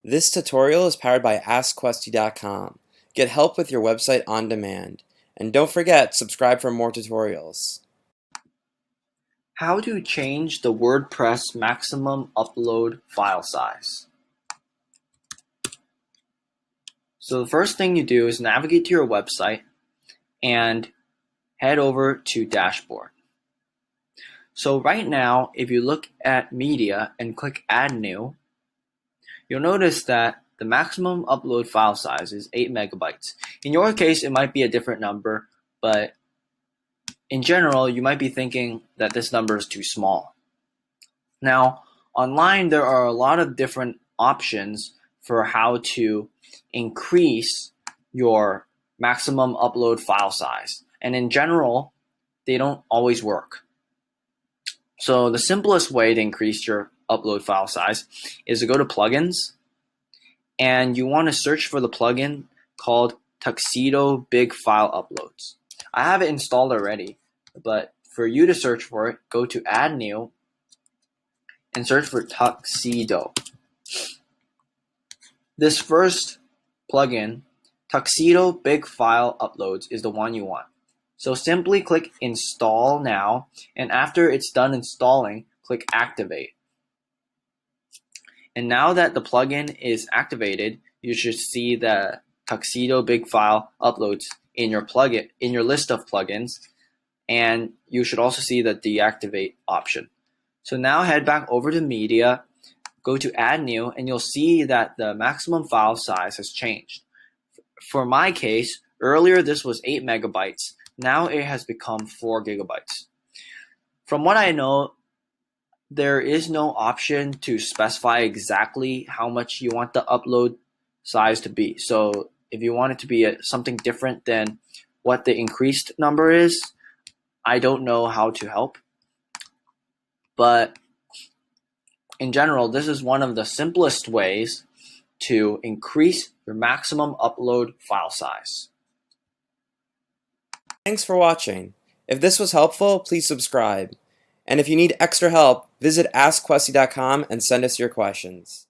This tutorial is powered by AskQuesty.com. Get help with your website on demand. And don't forget, subscribe for more tutorials. How to change the WordPress maximum upload file size. So the first thing you do is navigate to your website and head over to Dashboard. So right now, if you look at Media and click Add New, you'll notice that the maximum upload file size is 8 megabytes. In your case, it might be a different number, but in general, you might be thinking that this number is too small. Now, online, there are a lot of different options for how to increase your maximum upload file size. And in general, they don't always work. So the simplest way to increase your upload file size is to go to Plugins, and you want to search for the plugin called Tuxedo Big File Uploads. I have it installed already, but for you to search for it, go to Add New and search for Tuxedo. This first plugin, Tuxedo Big File Uploads, is the one you want. So simply click Install Now, and after it's done installing, click Activate. And now that the plugin is activated, you should see the Tuxedo Big File Uploads in your list of plugins, and you should also see the deactivate option. So now head back over to Media, go to Add New, and you'll see that the maximum file size has changed. For my case, earlier this was 8 megabytes. Now it has become 4 gigabytes. From what I know, there is no option to specify exactly how much you want the upload size to be. So if you want it to be something different than what the increased number is, I don't know how to help. But in general, this is one of the simplest ways to increase your maximum upload file size. Thanks for watching. If this was helpful, please subscribe. And if you need extra help, visit AskQuesty.com and send us your questions.